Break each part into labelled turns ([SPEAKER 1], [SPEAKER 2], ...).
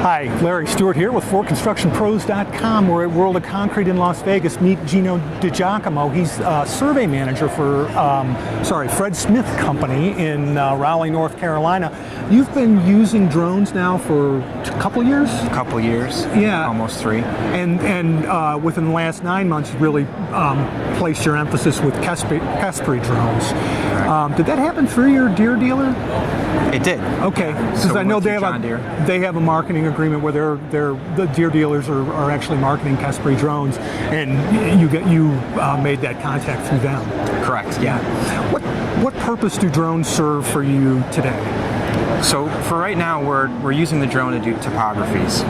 [SPEAKER 1] Hi, Larry Stewart here with ForConstructionPros.com. We're at World of Concrete in Las Vegas. Meet Gino DiGiacomo. He's survey manager for Fred Smith Company in Raleigh, North Carolina. You've been using drones now for a couple years?
[SPEAKER 2] A couple years,
[SPEAKER 1] yeah,
[SPEAKER 2] almost 3.
[SPEAKER 1] And within the last 9 months, you've really placed your emphasis with Caspre drones.
[SPEAKER 2] Right.
[SPEAKER 1] Did that happen through your Deere dealer?
[SPEAKER 2] It did.
[SPEAKER 1] Okay, because
[SPEAKER 2] So
[SPEAKER 1] I know they have a marketing agreement where the Deere dealers are actually marketing Caspre drones, and you made that contact through them.
[SPEAKER 2] Correct. Yeah.
[SPEAKER 1] What purpose do drones serve for you today?
[SPEAKER 2] So for right now, we're using the drone to do topographies.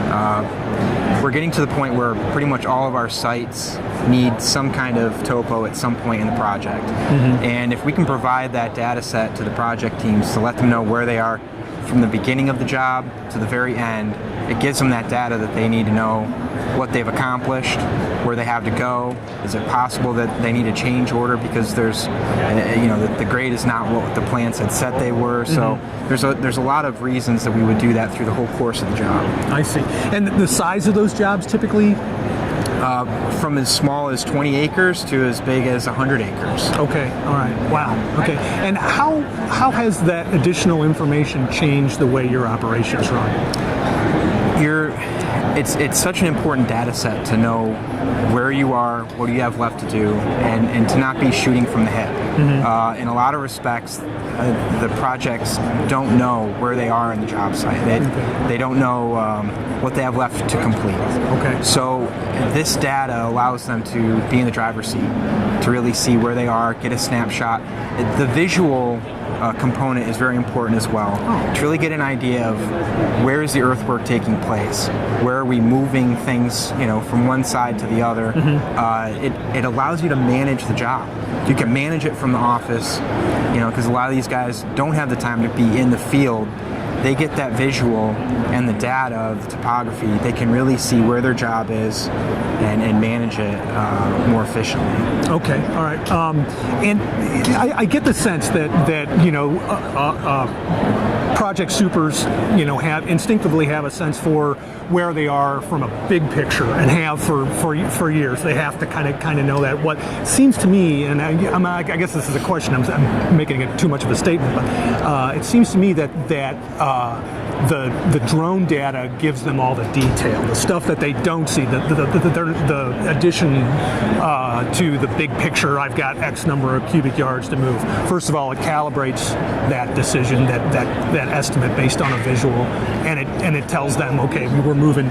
[SPEAKER 2] We're getting to the point where pretty much all of our sites need some kind of topo at some point in the project. Mm-hmm. And if we can provide that data set to the project teams to let them know where they are from the beginning of the job to the very end, it gives them that data that they need to know what they've accomplished, where they have to go. Is it possible that they need a change order because there's, the grade is not what the plans had said they were. So there's a lot of reasons that we would do that through the whole course of the job.
[SPEAKER 1] I see. And the size of those jobs typically?
[SPEAKER 2] From as small as 20 acres to as big as 100 acres.
[SPEAKER 1] Okay, all right, wow, okay. And how has that additional information changed the way your operations run?
[SPEAKER 2] It's such an important data set to know where you are, what do you have left to do, and to not be shooting from the hip. Mm-hmm. In a lot of respects, the projects don't know where they are in the job site. They don't know what they have left to complete.
[SPEAKER 1] Okay.
[SPEAKER 2] So this data allows them to be in the driver's seat, to really see where they are, get a snapshot. The visual component is very important as well. To really get an idea of where is the earthwork taking place, where are we moving things, from one side to the other. Mm-hmm. It allows you to manage the job. You can manage it from the office, because a lot of these guys don't have the time to be in the field. They get that visual and the data of the topography. They can really see where their job is and manage it more efficiently.
[SPEAKER 1] Okay, all right. And I get the sense that project supers, instinctively have a sense for where they are from a big picture, and have for years. They have to kind of know that. What seems to me, and I guess this is a question, I'm making it too much of a statement, but it seems to me that the drone data gives them all the detail, the stuff that they don't see, the addition to the big picture. I've got X number of cubic yards to move. First of all, it calibrates that decision, that estimate based on a visual, and it tells them, okay, we're moving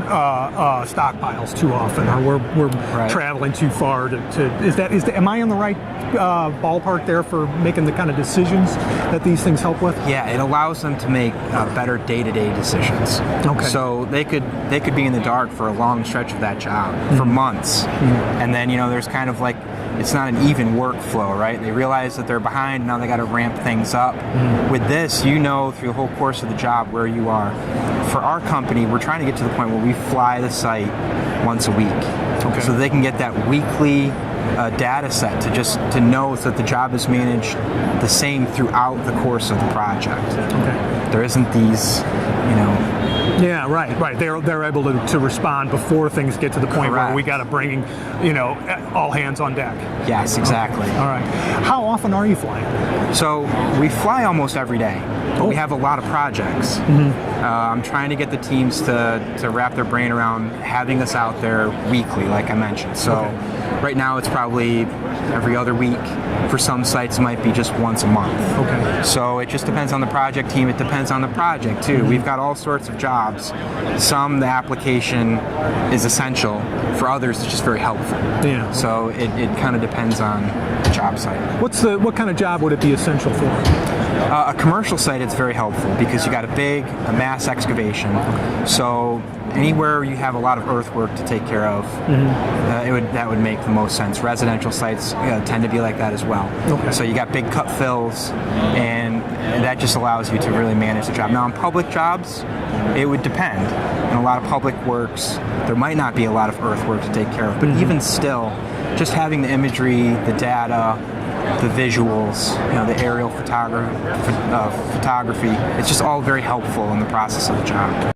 [SPEAKER 1] stockpiles too often, or we're right. Traveling too far to am I in the right ballpark there for making the kind of decisions that these things help with?
[SPEAKER 2] Yeah, it allows them to make better day-to-day decisions.
[SPEAKER 1] Okay.
[SPEAKER 2] So they could be in the dark for a long stretch of that job, for months, and then there's kind of like, it's not an even workflow, right? They realize that they're behind, now they got to ramp things up. With this, through the whole course of the job where you are. For our company, we're trying to get to the point where we fly the site once a week. Okay. So they can get that weekly data set to know that the job is managed the same throughout the course of the project.
[SPEAKER 1] Okay.
[SPEAKER 2] There isn't these,
[SPEAKER 1] Yeah, right. They're able to respond before things get to the point
[SPEAKER 2] Correct.
[SPEAKER 1] where we got to bring, all hands on deck.
[SPEAKER 2] Yes, exactly.
[SPEAKER 1] Okay. All right. How often are you flying?
[SPEAKER 2] So we fly almost every day. But we have a lot of projects. Mm-hmm. I'm trying to get the teams to wrap their brain around having us out there weekly, like I mentioned. So right now it's probably every other week. For some sites it might be just once a month.
[SPEAKER 1] Okay.
[SPEAKER 2] So it just depends on the project team. It depends on the project too. Mm-hmm. We've got all sorts of jobs. Some the application is essential. For others it's just very helpful. Yeah. So it kind of depends on the job site.
[SPEAKER 1] What kind of job would it be essential for?
[SPEAKER 2] A commercial site, it's very helpful because you got a mass excavation. So anywhere you have a lot of earthwork to take care of, that would make the most sense. Residential sites tend to be like that as well. Okay. So you got big cut fills, and that just allows you to really manage the job. Now on public jobs, it would depend. In a lot of public works, there might not be a lot of earthwork to take care of, but even still, just having the imagery, the data, the visuals, the aerial photography, it's just all very helpful in the process of the job.